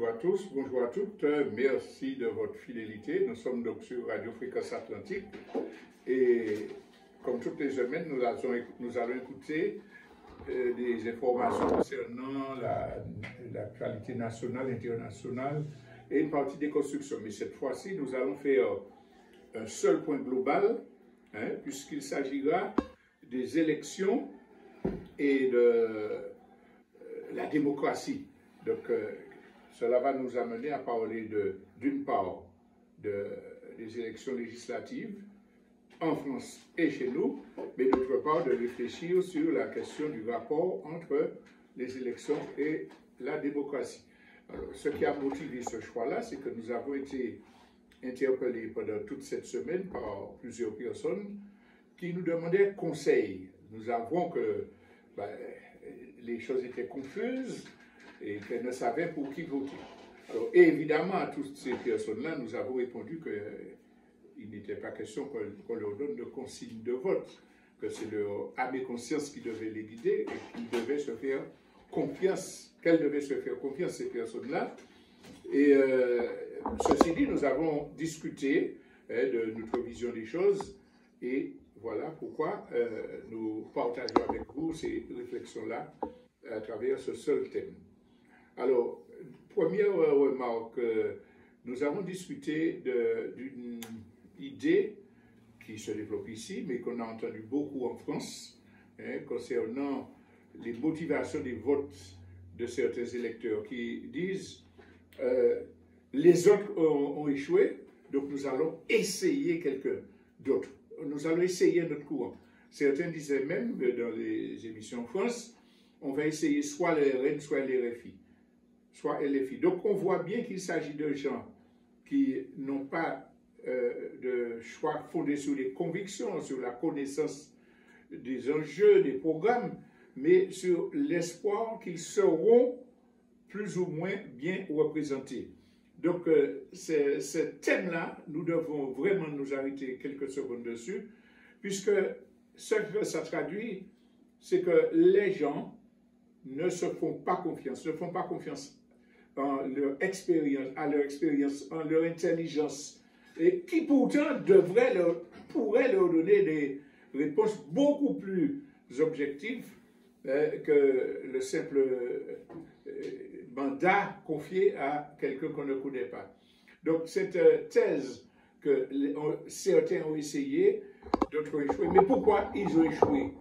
Bonjour à tous, bonjour à toutes, merci de votre fidélité. Nous sommes donc sur Radio Fréquence Atlantique et comme toutes les semaines, nous allons écouter des informations concernant l'actualité nationale, internationale et une partie des constructions. Mais cette fois-ci, nous allons faire un seul point global, puisqu'il s'agira des élections et de la démocratie. Donc, cela va nous amener à parler d'une part des élections législatives en France et chez nous, mais d'autre part de réfléchir sur la question du rapport entre les élections et la démocratie. Alors, ce qui a motivé ce choix-là, c'est que nous avons été interpellés pendant toute cette semaine par plusieurs personnes qui nous demandaient conseil. Nous avons que les choses étaient confuses et qu'elles ne savaient pour qui voter. Alors, évidemment, à toutes ces personnes-là, nous avons répondu qu'il n'était pas question qu'on leur donne de consignes de vote, que c'est leur âme et conscience qui devait les guider et qu'ils devaient se faire confiance, qu'elles devaient se faire confiance, ces personnes-là. Et ceci dit, nous avons discuté de notre vision des choses et voilà pourquoi nous partageons avec vous ces réflexions-là à travers ce seul thème. Alors, première remarque, nous avons discuté d'une idée qui se développe ici, mais qu'on a entendu beaucoup en France, concernant les motivations des votes de certains électeurs qui disent les autres ont échoué, donc nous allons essayer quelqu'un d'autre. Nous allons essayer notre courant. Certains disaient même dans les émissions en France, on va essayer soit le RN, soit l'RFI, soit LFI. Donc on voit bien qu'il s'agit de gens qui n'ont pas de choix fondé sur les convictions, sur la connaissance des enjeux, des programmes, mais sur l'espoir qu'ils seront plus ou moins bien représentés. Donc, ce thème-là, nous devons vraiment nous arrêter quelques secondes dessus, puisque ce que ça traduit, c'est que les gens ne se font pas confiance, en leur expérience, en leur intelligence, et qui pourtant pourrait leur donner des réponses beaucoup plus objectives que le simple mandat confié à quelqu'un qu'on ne connaît pas. Donc cette thèse que certains ont essayé, d'autres ont échoué. Mais pourquoi ils ont échoué?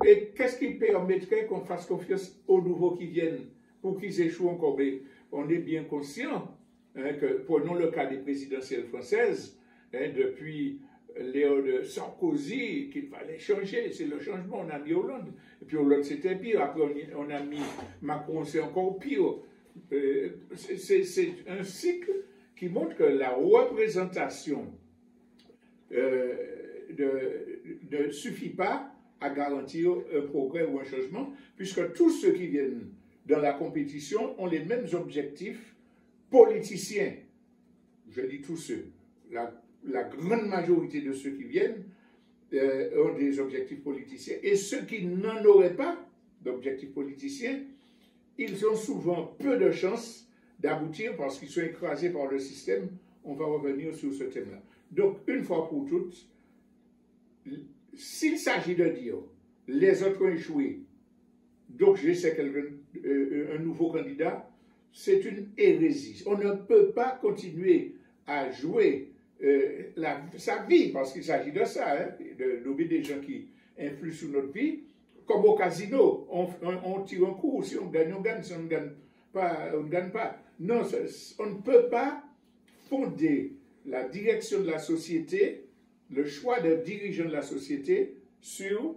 Et qu'est-ce qui permettrait qu'on fasse confiance aux nouveaux qui viennent pour qu'ils échouent encore? Mais on est bien conscient que, prenons le cas des présidentielles françaises, depuis l'ère de Sarkozy, qu'il fallait changer, c'est le changement, on a mis Hollande, et puis Hollande c'était pire, après on a mis Macron, c'est encore pire. C'est un cycle qui montre que la représentation ne suffit pas à garantir un progrès ou un changement, puisque tous ceux qui viennent dans la compétition ont les mêmes objectifs politiciens. Je dis tous ceux. La grande majorité de ceux qui viennent ont des objectifs politiciens. Et ceux qui n'en auraient pas d'objectifs politiciens, ils ont souvent peu de chances d'aboutir parce qu'ils sont écrasés par le système. On va revenir sur ce thème-là. Donc, une fois pour toutes, s'il s'agit de dire les autres ont échoué, donc j'essaie un nouveau candidat, c'est une hérésie. On ne peut pas continuer à jouer sa vie, parce qu'il s'agit de ça, de nommer des gens qui influent sur notre vie, comme au casino, on tire un coup, si on gagne, on gagne, si on ne gagne pas, on ne gagne pas. Non, on ne peut pas fonder la direction de la société, le choix des dirigeants de la société sur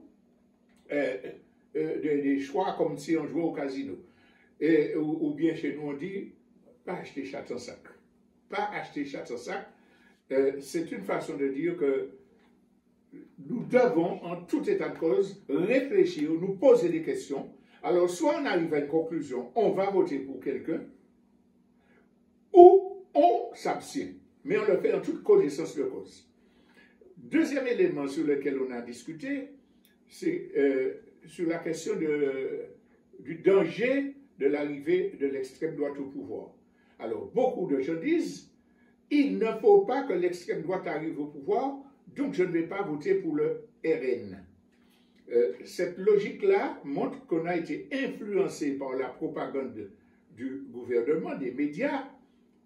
des choix comme si on jouait au casino. Ou bien chez nous on dit, pas acheter chat en sac. Pas acheter chat en sac. C'est une façon de dire que nous devons, en tout état de cause, réfléchir, nous poser des questions. Alors, soit on arrive à une conclusion, on va voter pour quelqu'un, ou on s'abstient. Mais on le fait en toute connaissance de cause. Deuxième élément sur lequel on a discuté, c'est sur la question du danger de l'arrivée de l'extrême droite au pouvoir. Alors, beaucoup de gens disent, il ne faut pas que l'extrême droite arrive au pouvoir, donc je ne vais pas voter pour le RN. Cette logique-là montre qu'on a été influencé par la propagande du gouvernement, des médias,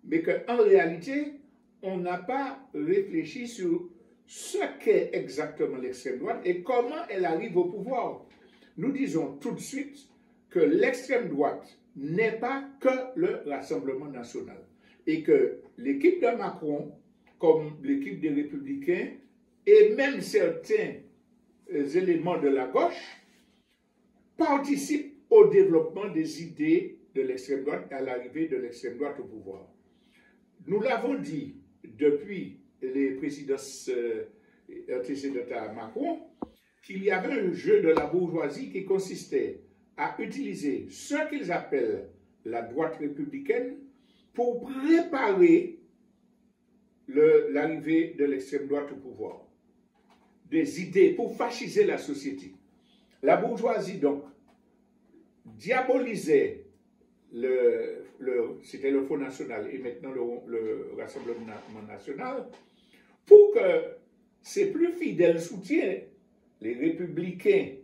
mais qu'en réalité, on n'a pas réfléchi sur ce qu'est exactement l'extrême droite et comment elle arrive au pouvoir. Nous disons tout de suite que l'extrême droite n'est pas que le Rassemblement national et que l'équipe de Macron, comme l'équipe des Républicains, et même certains éléments de la gauche, participent au développement des idées de l'extrême droite, à l'arrivée de l'extrême droite au pouvoir. Nous l'avons dit depuis les présidences antécédentes à Macron, qu'il y avait un jeu de la bourgeoisie qui consistait à utiliser ce qu'ils appellent la droite républicaine pour préparer l'arrivée de l'extrême droite au pouvoir. Des idées pour fasciser la société. La bourgeoisie, donc, diabolisait c'était le Front National et maintenant le Rassemblement National, pour que ses plus fidèles soutiens, les républicains,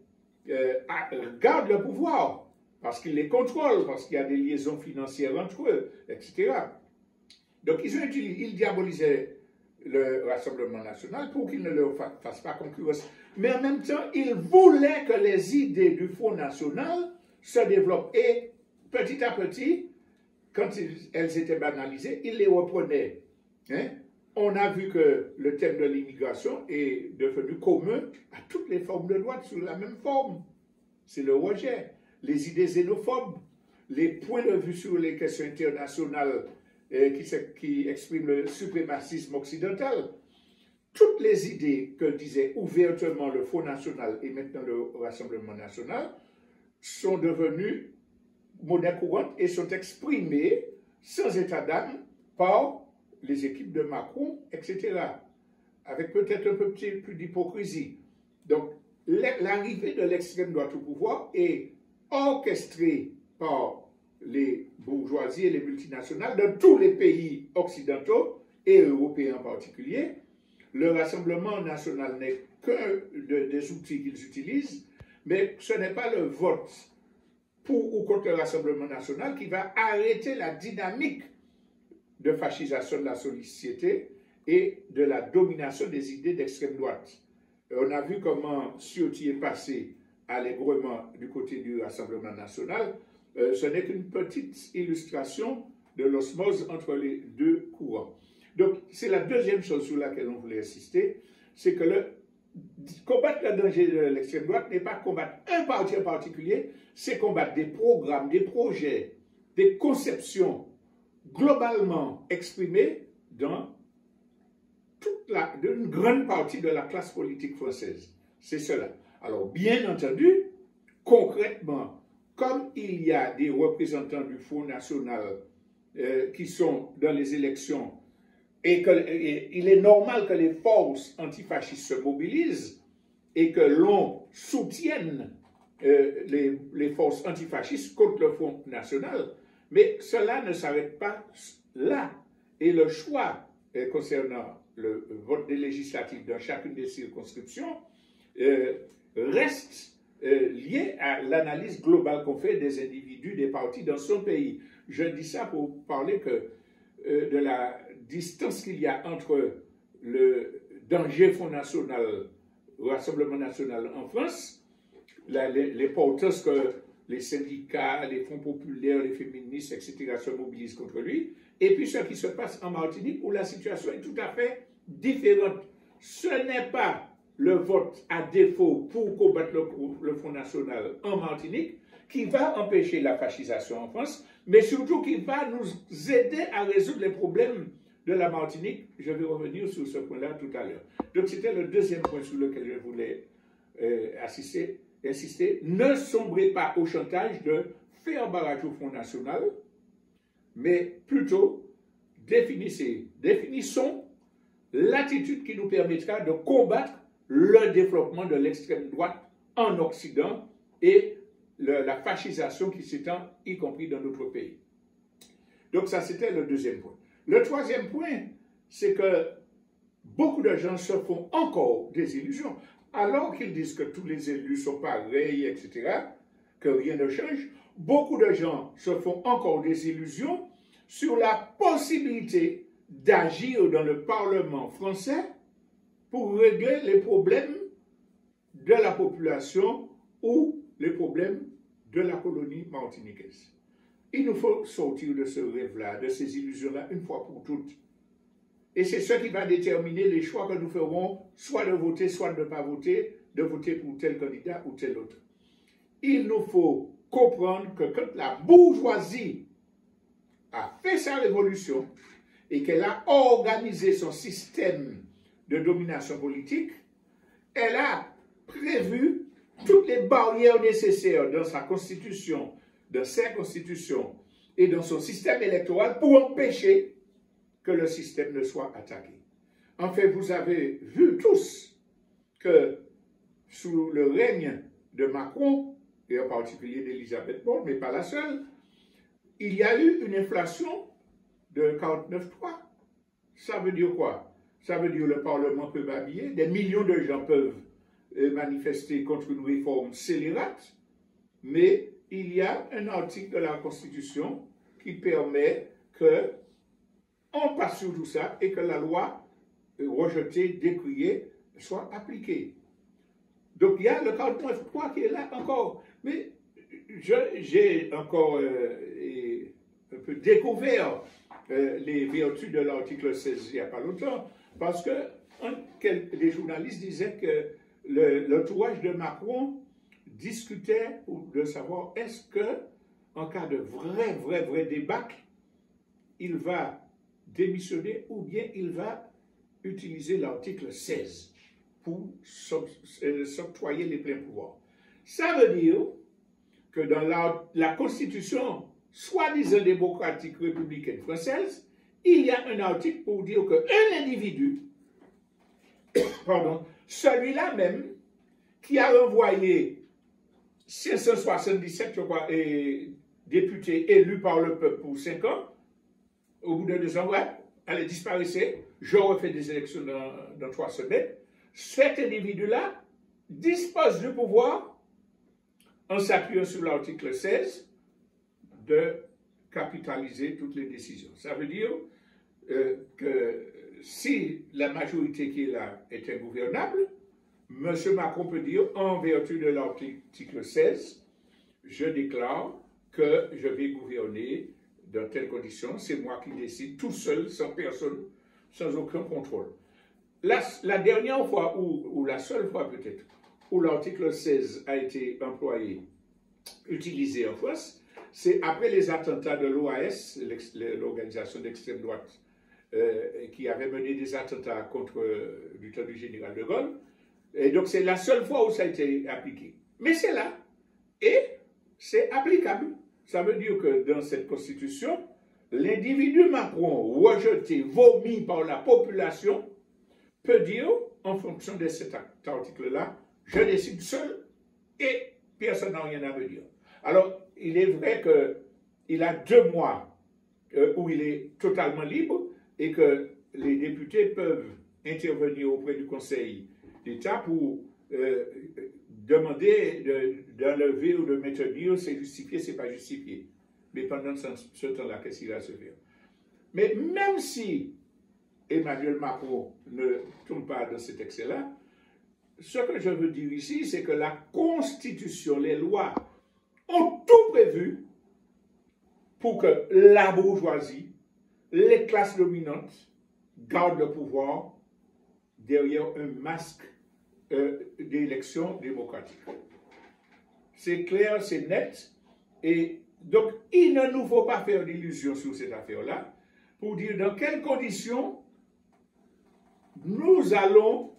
gardent le pouvoir, parce qu'ils les contrôlent, parce qu'il y a des liaisons financières entre eux, etc. Donc ils diabolisaient le Rassemblement National pour qu'il ne leur fasse pas concurrence. Mais en même temps, ils voulaient que les idées du Front National se développent. Et petit à petit, quand elles étaient banalisées, ils les reprenaient. Hein? On a vu que le thème de l'immigration est devenu commun à toutes les formes de droite sous la même forme. C'est le rejet, les idées xénophobes, les points de vue sur les questions internationales qui expriment le suprémacisme occidental. Toutes les idées que disait ouvertement le Front National et maintenant le Rassemblement National sont devenues monnaie courante et sont exprimées sans état d'âme par les équipes de Macron, etc. Avec peut-être un peu plus d'hypocrisie. Donc, l'arrivée de l'extrême droite au pouvoir est orchestrée par les bourgeoisies et les multinationales dans tous les pays occidentaux et européens en particulier. Le Rassemblement national n'est que des outils qu'ils utilisent, mais ce n'est pas le vote pour ou contre le Rassemblement national qui va arrêter la dynamique de fascisation de la société et de la domination des idées d'extrême droite. On a vu comment Ciotti est passé allègrement du côté du Rassemblement national. Ce n'est qu'une petite illustration de l'osmose entre les deux courants. Donc, c'est la deuxième chose sur laquelle on voulait insister, c'est que combattre le danger de l'extrême droite n'est pas combattre un parti en particulier, c'est combattre des programmes, des projets, des conceptions globalement exprimées dans une grande partie de la classe politique française. C'est cela. Alors, bien entendu, concrètement, comme il y a des représentants du Front National qui sont dans les élections, et qu'il est normal que les forces antifascistes se mobilisent et que l'on soutienne les forces antifascistes contre le Front National, mais cela ne s'arrête pas là. Et le choix concernant le vote des législatives dans chacune des circonscriptions reste lié à l'analyse globale qu'on fait des individus, des partis dans son pays. Je dis ça pour parler de la distance qu'il y a entre le danger Front National, Rassemblement National en France, les porteurs que les syndicats, les fronts populaires, les féministes, etc. se mobilisent contre lui, et puis ce qui se passe en Martinique où la situation est tout à fait différente. Ce n'est pas le vote à défaut pour combattre le Front National en Martinique qui va empêcher la fascisation en France, mais surtout qui va nous aider à résoudre les problèmes de la Martinique. Je vais revenir sur ce point-là tout à l'heure. Donc c'était le deuxième point sur lequel je voulais insister. Ne sombrez pas au chantage de faire barrage au Front National, mais plutôt définissons l'attitude qui nous permettra de combattre le développement de l'extrême droite en Occident et la fascisation qui s'étend, y compris dans notre pays. Donc ça, c'était le deuxième point. Le troisième point, c'est que beaucoup de gens se font encore des illusions, alors qu'ils disent que tous les élus sont pareils, etc., que rien ne change. Beaucoup de gens se font encore des illusions sur la possibilité d'agir dans le Parlement français pour régler les problèmes de la population ou les problèmes de la colonie martiniquaise. Il nous faut sortir de ce rêve-là, de ces illusions-là, une fois pour toutes. Et c'est ce qui va déterminer les choix que nous ferons, soit de voter, soit de ne pas voter, de voter pour tel candidat ou tel autre. Il nous faut comprendre que quand la bourgeoisie a fait sa révolution et qu'elle a organisé son système de domination politique, elle a prévu toutes les barrières nécessaires dans sa constitution, dans sa constitution et dans son système électoral pour empêcher que le système ne soit attaqué. En fait, vous avez vu tous que sous le règne de Macron, et en particulier d'Elisabeth Borne, mais pas la seule, il y a eu une inflation de 49,3. Ça veut dire quoi? Ça veut dire que le Parlement peut babiller, des millions de gens peuvent manifester contre une réforme scélérate, mais il y a un article de la Constitution qui permet que on passe sur tout ça et que la loi rejetée, décriée, soit appliquée. Donc il y a le 49.3 qui est là encore. Mais j'ai encore un peu découvert les vertus de l'article 16 il n'y a pas longtemps, parce que des journalistes disaient que l'entourage de Macron discutait de savoir est-ce que, en cas de vrai débâcle, il va démissionner ou bien il va utiliser l'article 16 pour s'octroyer les pleins pouvoirs. Ça veut dire que dans la Constitution soi-disant démocratique républicaine française, il y a un article pour dire qu'un individu, pardon, celui-là même, qui a renvoyé 577 je crois, députés élus par le peuple pour 5 ans, au bout de 2 ans, ouais, elle disparaissait, je refais des élections dans 3 semaines, cet individu-là dispose du pouvoir, en s'appuyant sur l'article 16, de capitaliser toutes les décisions. Ça veut dire que si la majorité qui est là est ingouvernable, M. Macron peut dire, en vertu de l'article 16, je déclare que je vais gouverner dans telles conditions, c'est moi qui décide tout seul, sans personne, sans aucun contrôle. La dernière fois, ou la seule fois peut-être, où l'article 16 a été employé, utilisé en France, c'est après les attentats de l'OAS, l'organisation d'extrême droite, qui avait mené des attentats contre du temps du général de Gaulle. Et donc c'est la seule fois où ça a été appliqué. Mais c'est là, et c'est applicable. Ça veut dire que dans cette constitution, l'individu Macron, rejeté, vomi par la population, peut dire, en fonction de cet article-là, je décide seul et personne n'a rien à me dire. Alors, il est vrai qu'il a 2 mois où il est totalement libre et que les députés peuvent intervenir auprès du Conseil d'État pour demander d'enlever ou de maintenir, c'est justifié, c'est pas justifié. Mais pendant ce temps-là, qu'est-ce qu'il va se faire? Mais même si Emmanuel Macron ne tombe pas dans cet excès-là, ce que je veux dire ici, c'est que la Constitution, les lois, ont tout prévu pour que la bourgeoisie, les classes dominantes, gardent le pouvoir derrière un masque d'élection démocratique. C'est clair, c'est net, et donc il ne nous faut pas faire d'illusions sur cette affaire-là pour dire dans quelles conditions nous allons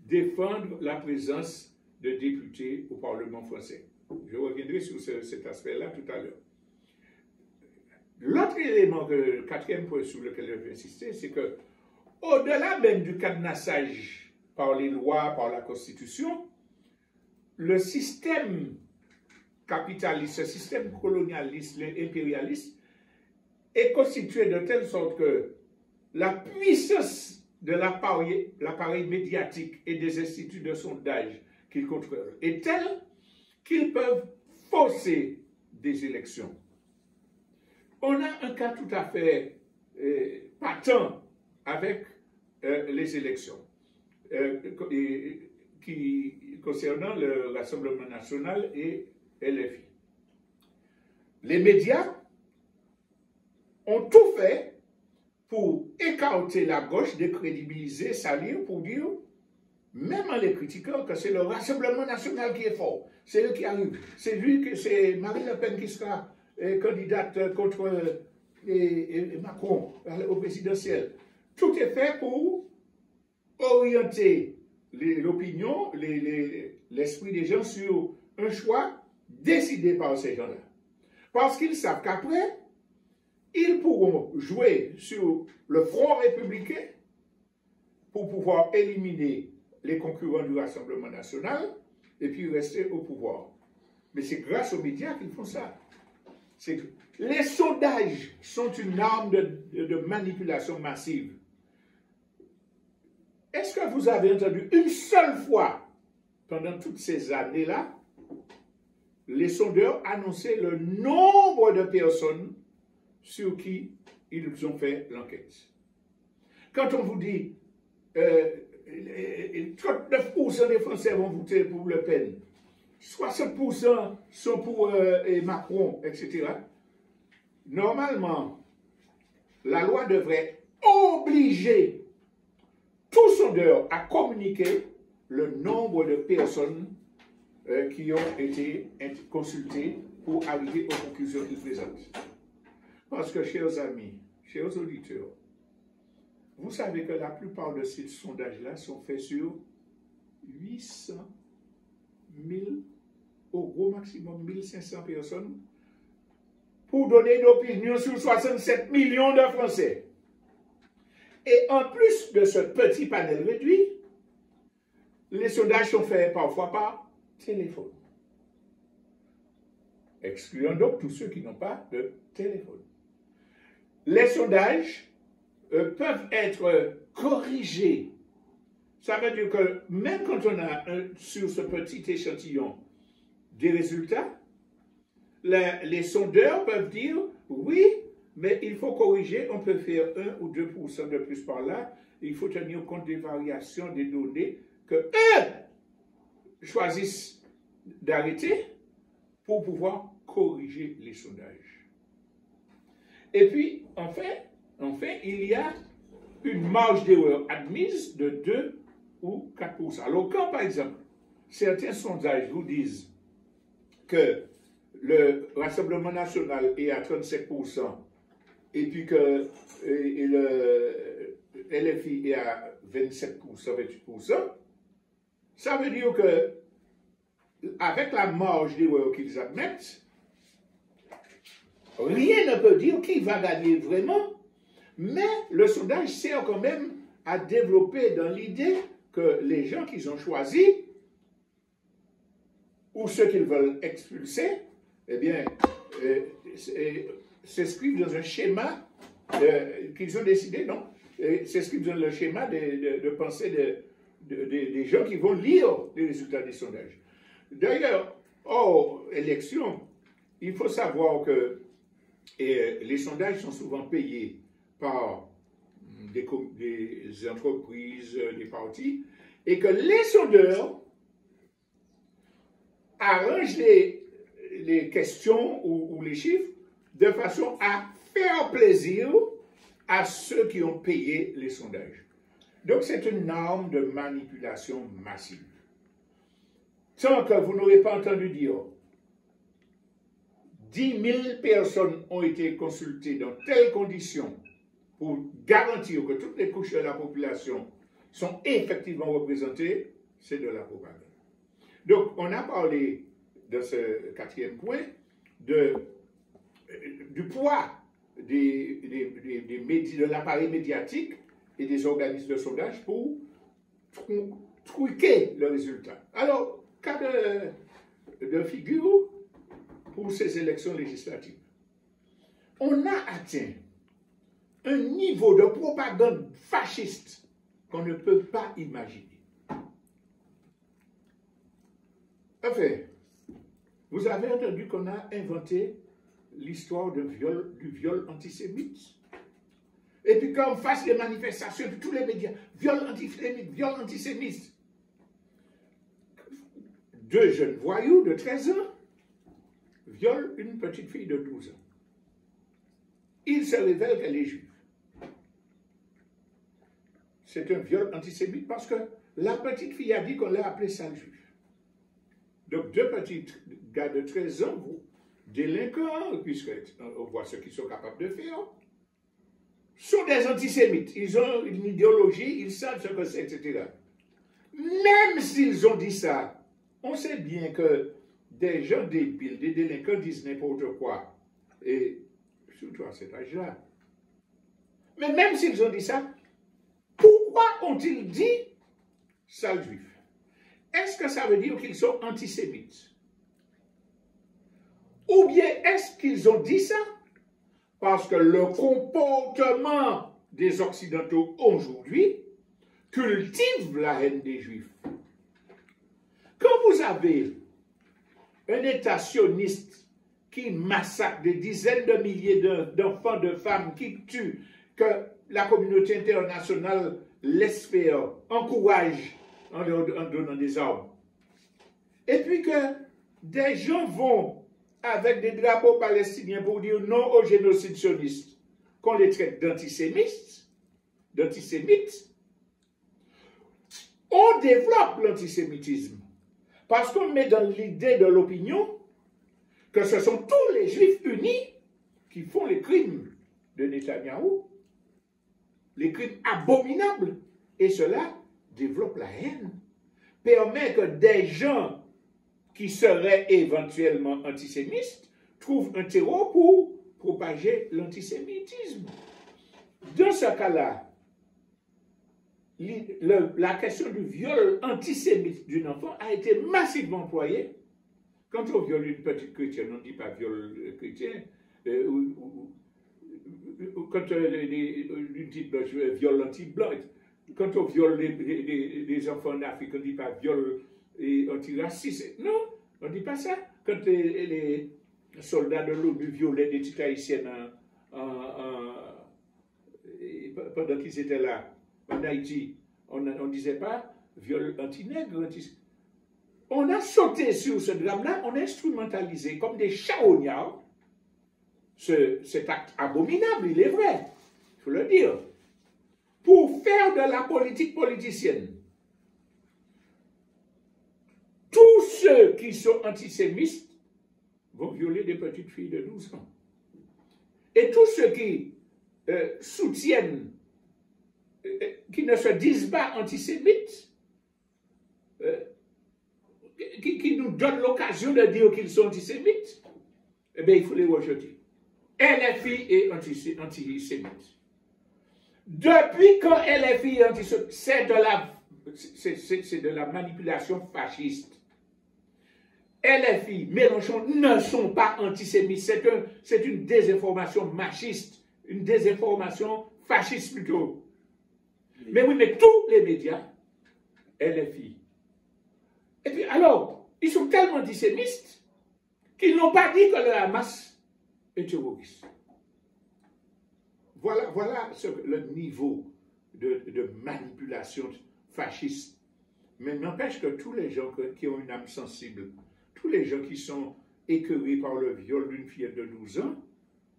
défendre la présence de députés au Parlement français. Je reviendrai sur cet aspect-là tout à l'heure. L'autre élément, le 4e point sur lequel je vais insister, c'est que, au-delà même du cadenassage par les lois, par la Constitution, le système capitaliste, ce système colonialiste, impérialiste, est constitué de telle sorte que la puissance de l'appareil médiatique et des instituts de sondage qu'ils contrôlent est telle qu'ils peuvent fausser des élections. On a un cas tout à fait patent avec les élections concernant le Rassemblement national et LFI. Les médias ont tout fait pour écarter la gauche, décrédibiliser, salir, pour dire, même en les critiquant, que c'est le Rassemblement national qui est fort. C'est eux qui arrivent. C'est lui que c'est Marine Le Pen qui sera candidate contre Macron au présidentiel. Tout est fait pour orienter l'opinion, l'esprit des gens sur un choix décidé par ces gens-là. Parce qu'ils savent qu'après, ils pourront jouer sur le front républicain pour pouvoir éliminer les concurrents du Rassemblement national et puis rester au pouvoir. Mais c'est grâce aux médias qu'ils font ça. Les sondages sont une arme de manipulation massive. Est-ce que vous avez entendu une seule fois, pendant toutes ces années-là, les sondeurs annoncer le nombre de personnes sur qui ils ont fait l'enquête? Quand on vous dit 39% des Français vont voter pour Le Pen, 60% sont pour Macron, etc. Normalement, la loi devrait obliger tout sondeur à communiquer le nombre de personnes qui ont été consultées pour arriver aux conclusions qu'ils présentent. Parce que, chers amis, chers auditeurs, vous savez que la plupart de ces sondages-là sont faits sur 800 000, au gros maximum 1500 personnes, pour donner une opinion sur 67 millions de Français. Et en plus de ce petit panel réduit, les sondages sont faits parfois par téléphone. Excluant donc tous ceux qui n'ont pas de téléphone. Les sondages peuvent être corrigés. Ça veut dire que même quand on a sur ce petit échantillon des résultats, les sondeurs peuvent dire oui, mais il faut corriger, on peut faire 1 ou 2% de plus par là. Il faut tenir compte des variations des données que eux choisissent d'arrêter pour pouvoir corriger les sondages. Et puis, enfin, il y a une marge d'erreur admise de 2 ou 4%. Alors, quand, par exemple, certains sondages vous disent que le Rassemblement national est à 37%, et puis que le LFI est à 27%, 28%, ça veut dire que, avec la marge d'erreur qu'ils admettent, rien ne peut dire qui va gagner vraiment, mais le sondage sert quand même à développer dans l'idée que les gens qu'ils ont choisis, ou ceux qu'ils veulent expulser, eh bien, s'inscrivent dans un schéma qu'ils ont décidé, non? S'inscrivent dans le schéma de pensée des gens qui vont lire les résultats des sondages. D'ailleurs, hors élection, il faut savoir que les sondages sont souvent payés par des entreprises, des partis, et que les sondeurs arrangent les questions ou les chiffres de façon à faire plaisir à ceux qui ont payé les sondages. Donc c'est une arme de manipulation massive. Tant que vous n'aurez pas entendu dire 10 000 personnes ont été consultées dans telles conditions pour garantir que toutes les couches de la population sont effectivement représentées, c'est de la propagande. Donc, on a parlé de ce 4e point du poids de l'appareil médiatique et des organismes de sondage pour truquer le résultat. Alors, cas de figure, pour ces élections législatives. On a atteint un niveau de propagande fasciste qu'on ne peut pas imaginer. Enfin, vous avez entendu qu'on a inventé l'histoire du viol antisémite. Et puis qu'on fasse des manifestations de tous les médias, viol antisémite, viol antisémite. 2 jeunes voyous de 13 ans violent une petite fille de 12 ans. Il se révèle qu'elle est juive. C'est un viol antisémite parce que la petite fille a dit qu'on l'a appelée sale juif. Donc 2 petits gars de 13 ans, délinquants, puisqu'on voit ce qu'ils sont capables de faire, sont des antisémites. Ils ont une idéologie, ils savent ce que c'est, etc. Même s'ils ont dit ça, on sait bien que des gens débiles, des délinquants disent n'importe quoi. Et surtout à cet âge-là. Mais même s'ils ont dit ça, pourquoi ont-ils dit sale juif? Est-ce que ça veut dire qu'ils sont antisémites? Ou bien est-ce qu'ils ont dit ça parce que le comportement des Occidentaux aujourd'hui cultive la haine des Juifs? Quand vous avez un État sioniste qui massacre des dizaines de milliers d'enfants, de femmes, qui tue, que la communauté internationale laisse faire, encourage en donnant des armes, et puis que des gens vont avec des drapeaux palestiniens pour dire non au génocide sioniste, qu'on les traite d'antisémites, on développe l'antisémitisme. Parce qu'on met dans l'idée de l'opinion que ce sont tous les Juifs unis qui font les crimes de Netanyahou, les crimes abominables. Et cela développe la haine, permet que des gens qui seraient éventuellement antisémites trouvent un terreau pour propager l'antisémitisme. Dans ce cas-là, la question du viol antisémite d'une enfant a été massivement employée. Quand on viole une petite chrétienne, on ne dit pas viol chrétien, quand une petite blanche, viol anti-blanc. Quand on viole les enfants en Afrique, on ne dit pas viol antiraciste. Non, on ne dit pas ça. Quand les soldats de l'ONU violaient des petites haïtiennes pendant qu'ils étaient là, en Haïti, on ne disait pas viol anti-nègre. On a sauté sur ce drame-là, on a instrumentalisé comme des charognards cet acte abominable, il est vrai, il faut le dire, pour faire de la politique politicienne. Tous ceux qui sont antisémites vont violer des petites filles de 12 ans. Et tous ceux qui soutiennent, qui ne se disent pas antisémites, qui nous donnent l'occasion de dire qu'ils sont antisémites, eh bien, il faut les rejeter. LFI est antisémite. Depuis quand LFI est antisémite, c'est de la manipulation fasciste. LFI, Mélenchon ne sont pas antisémites. C'est une désinformation machiste, une désinformation fasciste plutôt. Mais oui, mais tous les médias, LFI. Et puis alors, ils sont tellement antisémites qu'ils n'ont pas dit que le Hamas est terroriste. Voilà le niveau de manipulation fasciste. Mais n'empêche que tous les gens qui ont une âme sensible, tous les gens qui sont écœurés par le viol d'une fillette de 12 ans,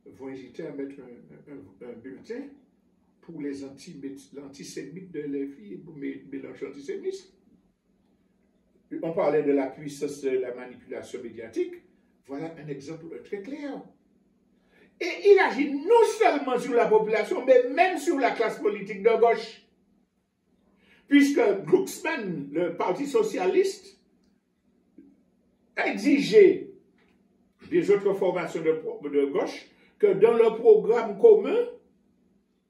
vont hésiter à mettre un bulletin pour l'antisémite de LFI et pour Mélenchon antisémite. On parlait de la puissance de la manipulation médiatique. Voilà un exemple très clair. Et il agit non seulement sur la population, mais même sur la classe politique de gauche. Puisque Glucksmann, le Parti socialiste, a exigé des autres formations de gauche que dans le programme commun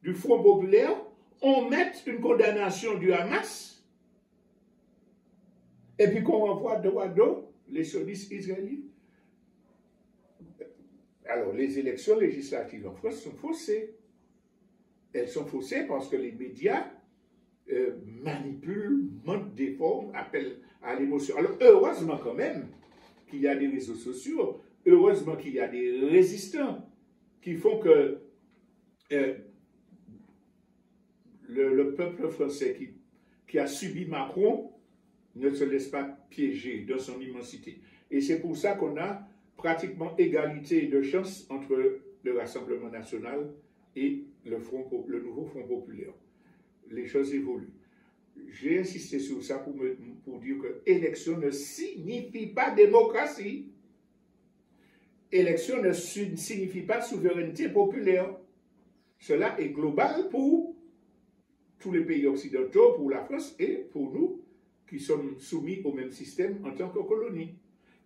du Front populaire, on mette une condamnation du Hamas et puis qu'on envoie dos à dos les sionistes israéliens. Alors, les élections législatives en France sont faussées. Elles sont faussées parce que les médias manipulent, montrent des formes, appellent à l'émotion. Alors, heureusement quand même qu'il y a des réseaux sociaux, heureusement qu'il y a des résistants qui font que le peuple français qui a subi Macron ne se laisse pas piéger dans son immensité. Et c'est pour ça qu'on a pratiquement égalité de chance entre le Rassemblement national et le nouveau Front populaire. Les choses évoluent. J'ai insisté sur ça pour dire que élection ne signifie pas démocratie. Élection ne signifie pas souveraineté populaire. Cela est global pour tous les pays occidentaux, pour la France et pour nous qui sommes soumis au même système en tant que colonie.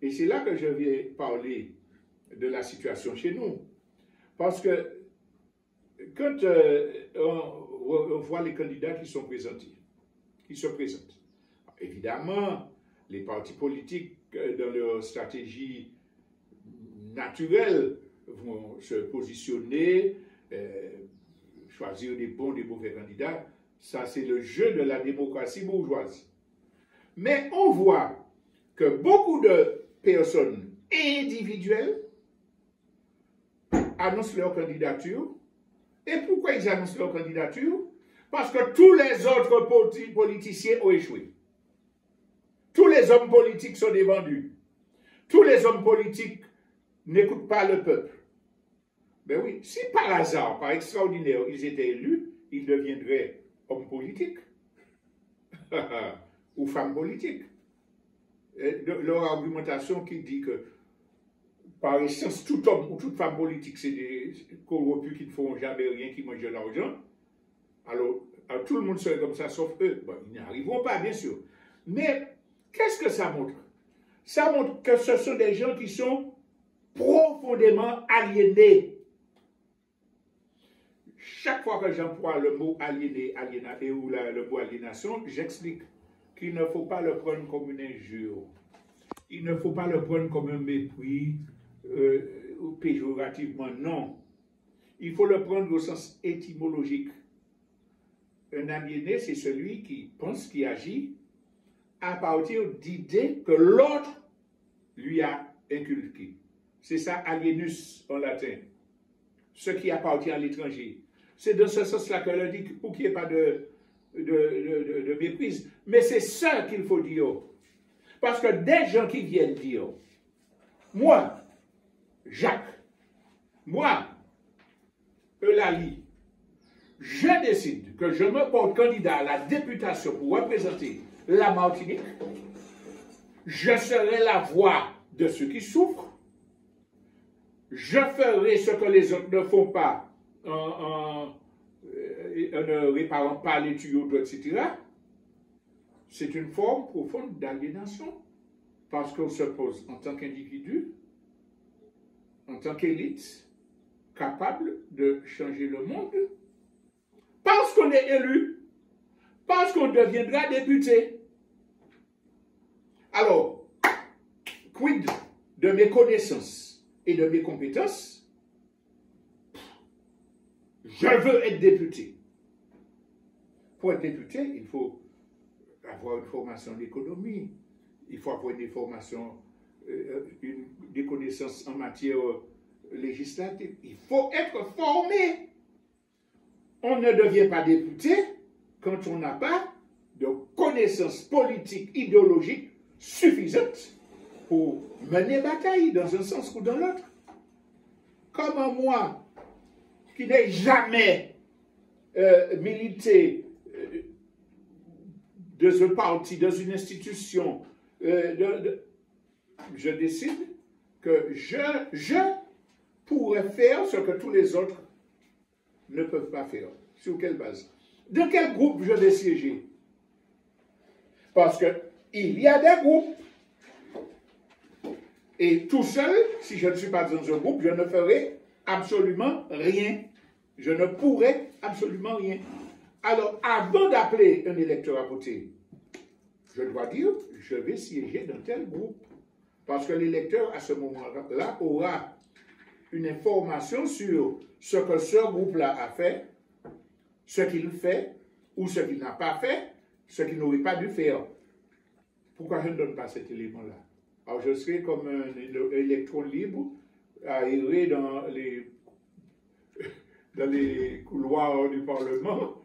Et c'est là que je vais parler de la situation chez nous. Parce que quand on voit les candidats qui sont présentés, qui se présentent, évidemment, les partis politiques, dans leur stratégie naturelle, vont se positionner, choisir des bons, des mauvais candidats. Ça, c'est le jeu de la démocratie bourgeoise. Mais on voit que beaucoup de personnes individuelles annoncent leur candidature. Et pourquoi ils annoncent leur candidature? Parce que tous les autres politiciens ont échoué. Tous les hommes politiques sont des vendus. Tous les hommes politiques n'écoutent pas le peuple. Ben oui, si par hasard, par extraordinaire, ils étaient élus, ils deviendraient hommes politiques ou femmes politiques. Leur argumentation qui dit que par essence, tout homme ou toute femme politique, c'est des corrompus qui ne font jamais rien, qui mangent de l'argent. Alors, tout le monde serait comme ça, sauf eux. Bon, ils n'y arriveront pas, bien sûr. Mais, qu'est-ce que ça montre? Ça montre que ce sont des gens qui sont profondément aliénés. Chaque fois que j'emploie le mot aliéné, aliénaté ou le mot aliénation, j'explique qu'il ne faut pas le prendre comme une injure. Il ne faut pas le prendre comme un mépris, péjorativement, non. Il faut le prendre au sens étymologique. Un aliéné, c'est celui qui pense, qui agit à partir d'idées que l'autre lui a inculquées. C'est ça, alienus en latin. Ce qui appartient à l'étranger. C'est dans ce sens-là que l'on dit, pour qu'il n'y ait pas de méprise. Mais c'est ça qu'il faut dire. Parce que des gens qui viennent dire, moi, Jacques, moi, Eulalie, je décide que je me porte candidat à la députation pour représenter la Martinique, je serai la voix de ceux qui souffrent, je ferai ce que les autres ne font pas en ne réparant pas les tuyaux, etc. C'est une forme profonde d'aliénation parce qu'on se pose en tant qu'individu, en tant qu'élite, capable de changer le monde, parce qu'on est élu, parce qu'on deviendra député. Alors, quid de mes connaissances et de mes compétences? Je veux être député. Pour être député, il faut avoir une formation d'économie, il faut avoir des formations, des connaissances en matière législative. Il faut être formé. On ne devient pas député quand on n'a pas de connaissances politiques, idéologiques suffisantes pour mener bataille dans un sens ou dans l'autre. Comme moi, qui n'ai jamais milité dans un parti, dans une institution, je décide que je pourrais faire ce que tous les autres ne peuvent pas faire. Sur quelle base? De quel groupe je vais siéger? Parce qu'il y a des groupes. Et tout seul, si je ne suis pas dans un groupe, je ne ferai absolument rien. Je ne pourrai absolument rien. Alors, avant d'appeler un électeur à voter, je dois dire, je vais siéger dans tel groupe. Parce que l'électeur, à ce moment-là, aura une information sur ce que ce groupe-là a fait, ce qu'il fait, ou ce qu'il n'a pas fait, ce qu'il n'aurait pas dû faire. Pourquoi je ne donne pas cet élément-là? Alors je serai comme un électron libre à errer dans les couloirs du Parlement,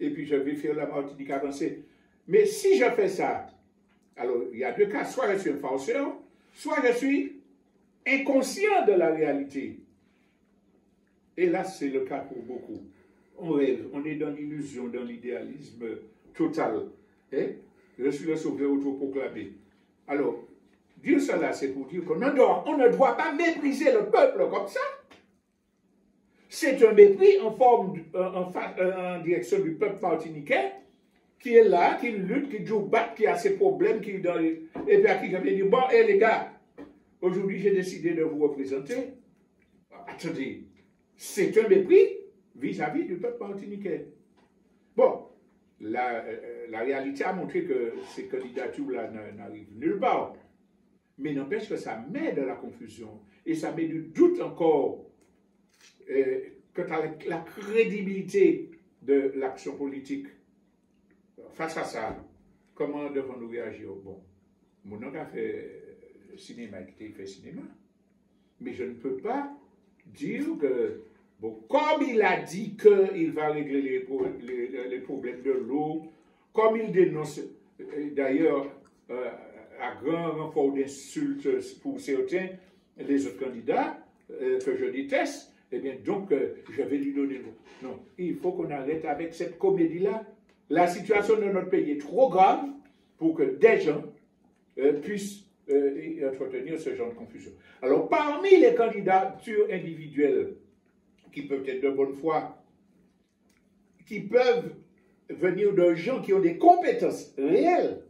et puis je vais faire la Martinique avancer. Mais si je fais ça, alors il y a deux cas, soit je suis un farceur, soit je suis inconscient de la réalité. Et là, c'est le cas pour beaucoup. On rêve, on est dans l'illusion, dans l'idéalisme total. Et je suis le sauveur autoproclamé. Alors, dire cela, c'est pour dire qu'on ne doit pas mépriser le peuple comme ça. C'est un mépris en direction du peuple martiniquais qui est là, qui lutte, qui joue batte, qui a ses problèmes, et puis à qui vient dire, bon, les gars, aujourd'hui j'ai décidé de vous représenter. Attendez, c'est un mépris vis-à-vis du peuple martiniquais. Bon, la réalité a montré que ces candidatures-là n'arrivent nulle part. Mais n'empêche que ça met de la confusion et ça met du doute encore quant à la crédibilité de l'action politique. Face à ça, comment devons-nous réagir? Bon, mon oncle a fait cinéma, il fait cinéma. Mais je ne peux pas dire que, bon, comme il a dit qu'il va régler les problèmes de l'eau, comme il dénonce, d'ailleurs, à grand renfort d'insultes pour certains, les autres candidats, que je déteste, eh bien, donc, je vais lui donner le mot. Non, il faut qu'on arrête avec cette comédie-là. La situation de notre pays est trop grave pour que des gens puissent entretenir ce genre de confusion. Alors, parmi les candidatures individuelles qui peuvent être de bonne foi, qui peuvent venir de gens qui ont des compétences réelles,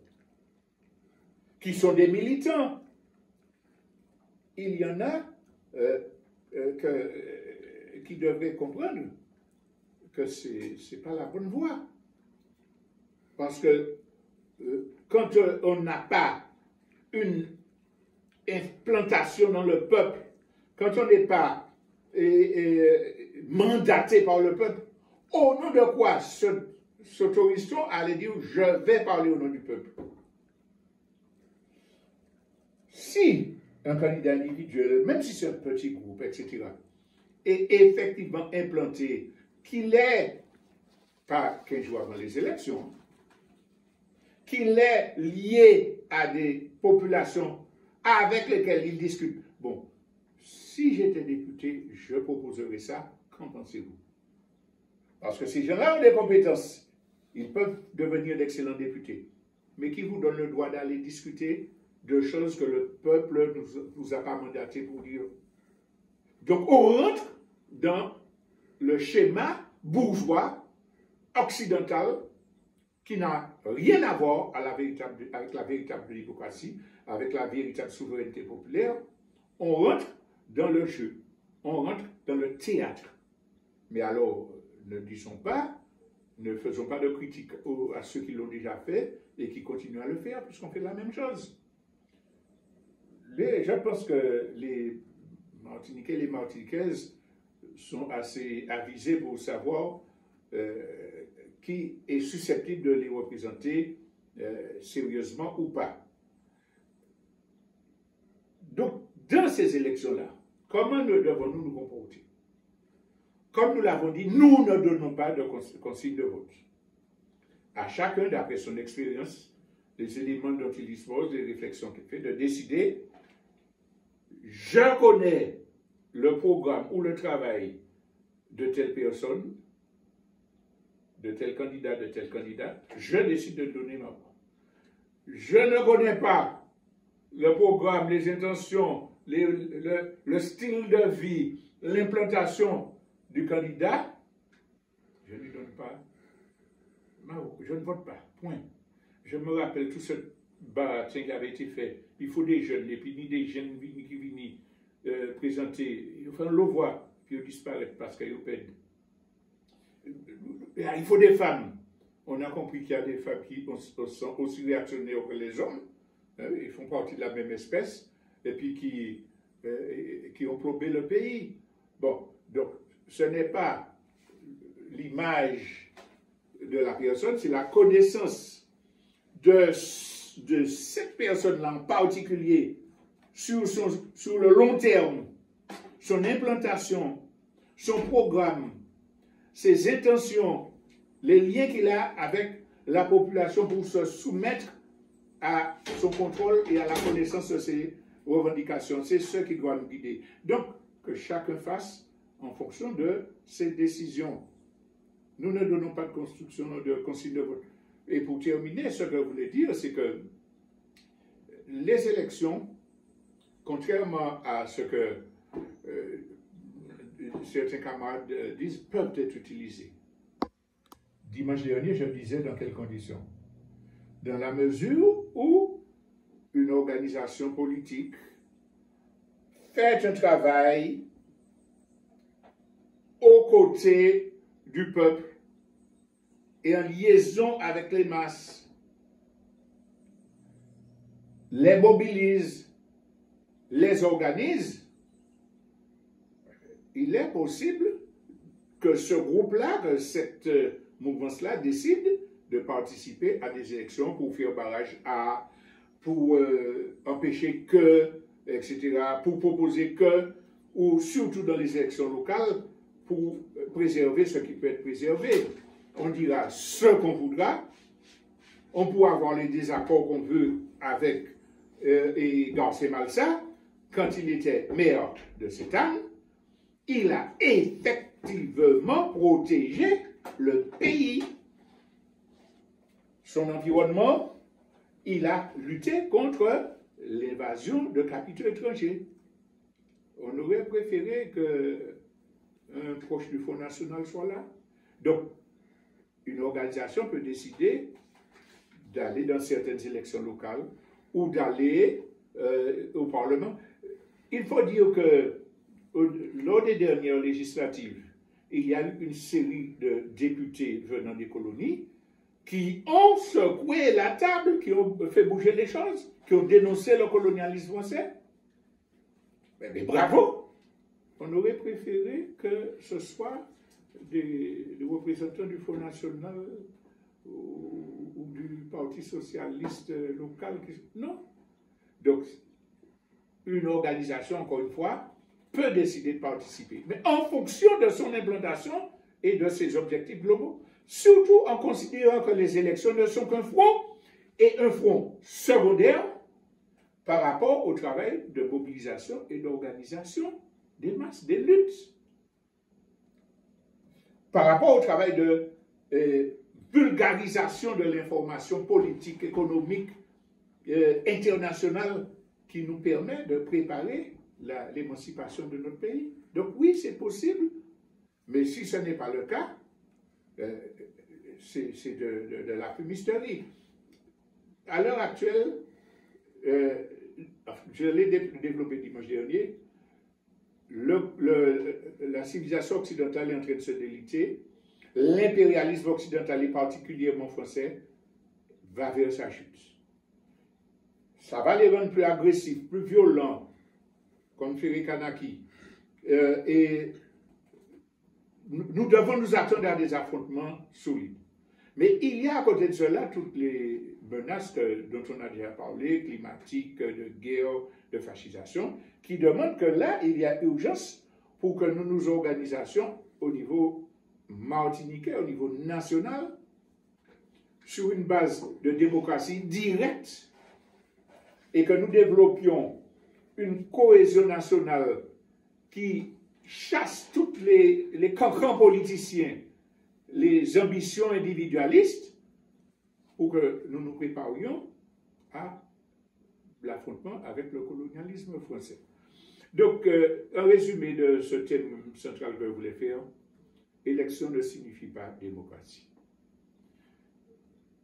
qui sont des militants, il y en a qui devraient comprendre que ce n'est pas la bonne voie. Parce que quand on n'a pas une implantation dans le peuple, quand on n'est pas mandaté par le peuple, au nom de quoi s'autorise-t-on à aller dire « je vais parler au nom du peuple ». Si un candidat individuel, même si c'est un petit groupe, etc., est effectivement implanté, qu'il est, pas 15 jours avant les élections, qu'il est lié à des populations avec lesquelles il discute. Bon, si j'étais député, je proposerais ça. Qu'en pensez-vous? Parce que ces gens-là ont des compétences. Ils peuvent devenir d'excellents députés. Mais qui vous donne le droit d'aller discuter de choses que le peuple ne vous a pas mandaté pour dire? Donc, on rentre dans le schéma bourgeois, occidental, qui n'a rien à voir avec la véritable démocratie, avec la véritable souveraineté populaire. On rentre dans le jeu, on rentre dans le théâtre. Mais alors, ne disons pas, ne faisons pas de critique à ceux qui l'ont déjà fait et qui continuent à le faire, puisqu'on fait la même chose. Je pense que les Martiniquais et les Martiniquaises sont assez avisés pour savoir qui est susceptible de les représenter sérieusement ou pas. Donc, dans ces élections-là, comment devons-nous nous comporter? Comme nous l'avons dit, nous ne donnons pas de consigne de vote. À chacun, d'après son expérience, les éléments dont il dispose, les réflexions qu'il fait, de décider, je connais le programme ou le travail de telle personne, de tel candidat, je décide de donner ma voix. Je ne connais pas le programme, les intentions, le style de vie, l'implantation du candidat, je ne lui donne pas ma voix. Je ne vote pas, point. Je me rappelle tout ce baratin qui avait été fait. Il faut des jeunes, et puis ni des jeunes qui viennent présenter, enfin, on le voit, puis ils disparaissent parce qu'ils perdent. Il faut des femmes. On a compris qu'il y a des femmes qui sont aussi réactionnaires que les hommes. Ils font partie de la même espèce. Et puis qui qui ont plombé le pays. Bon, donc ce n'est pas l'image de la personne, c'est la connaissance de cette personne-là en particulier sur le long terme, son implantation, son programme, ses intentions, les liens qu'il a avec la population pour se soumettre à son contrôle et à la connaissance de ses revendications. C'est ce qui doit nous guider. Donc, que chacun fasse en fonction de ses décisions. Nous ne donnons pas de construction de consigne de vote. Et pour terminer, ce que je voulais dire, c'est que les élections, contrairement à ce que certains camarades disent, peuvent être utilisées. Dimanche dernier, je disais dans quelles conditions? Dans la mesure où une organisation politique fait un travail aux côtés du peuple et en liaison avec les masses, les mobilise, les organise, il est possible que ce groupe-là, que cette mouvance-là décide de participer à des élections pour faire barrage à, pour empêcher que, etc., pour proposer que, ou surtout dans les élections locales, pour préserver ce qui peut être préservé. On dira ce qu'on voudra, on pourra avoir les désaccords qu'on veut avec Garcés Malsa. Quand il était maire de Sétane, il a effectivement protégé le pays, son environnement. Il a lutté contre l'invasion de capitaux étrangers. On aurait préféré qu'un proche du Front National soit là. Donc, une organisation peut décider d'aller dans certaines élections locales ou d'aller au Parlement. Il faut dire que lors des dernières législatives, il y a eu une série de députés venant des colonies qui ont secoué la table, qui ont fait bouger les choses, qui ont dénoncé le colonialisme français. Mais bravo! On aurait préféré que ce soit des représentants du Front National ou du Parti Socialiste local. Non. Donc, une organisation, encore une fois, peut décider de participer, mais en fonction de son implantation et de ses objectifs globaux, surtout en considérant que les élections ne sont qu'un front, et un front secondaire par rapport au travail de mobilisation et d'organisation des masses, des luttes. Par rapport au travail de vulgarisation de l'information politique, économique, internationale, qui nous permet de préparer l'émancipation de notre pays. Donc oui, c'est possible, mais si ce n'est pas le cas, c'est de la fumisterie. À l'heure actuelle, je l'ai développé dimanche dernier, la civilisation occidentale est en train de se déliter, l'impérialisme occidental, et particulièrement français, va vers sa chute. Ça va les rendre plus agressifs, plus violents, comme Ferry Kanaki. Et nous devons nous attendre à des affrontements solides. Mais il y a à côté de cela toutes les menaces dont on a déjà parlé, climatiques, de guerre, de fascisation, qui demandent que là, il y a urgence pour que nous nous organisions au niveau martiniquais, au niveau national, sur une base de démocratie directe, et que nous développions une cohésion nationale qui chasse tous les cancans politiciens, les ambitions individualistes, pour que nous nous préparions à l'affrontement avec le colonialisme français. Donc, un résumé de ce thème central que je voulais faire, élection ne signifie pas démocratie.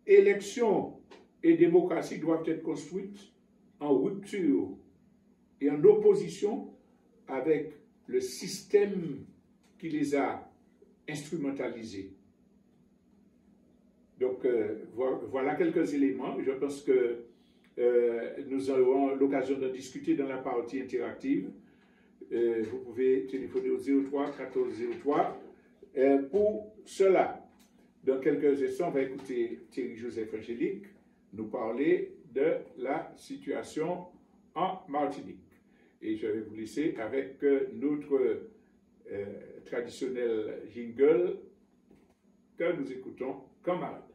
Élection et démocratie doivent être construites en rupture et en opposition avec le système qui les a instrumentalisés. Donc, voilà quelques éléments. Je pense que nous aurons l'occasion de discuter dans la partie interactive vous pouvez téléphoner au 03 14 03 pour cela. Dans quelques instants, on va écouter Thierry Joseph Angélique nous parler de la situation en Martinique. Et je vais vous laisser avec notre traditionnel jingle que nous écoutons comme avant.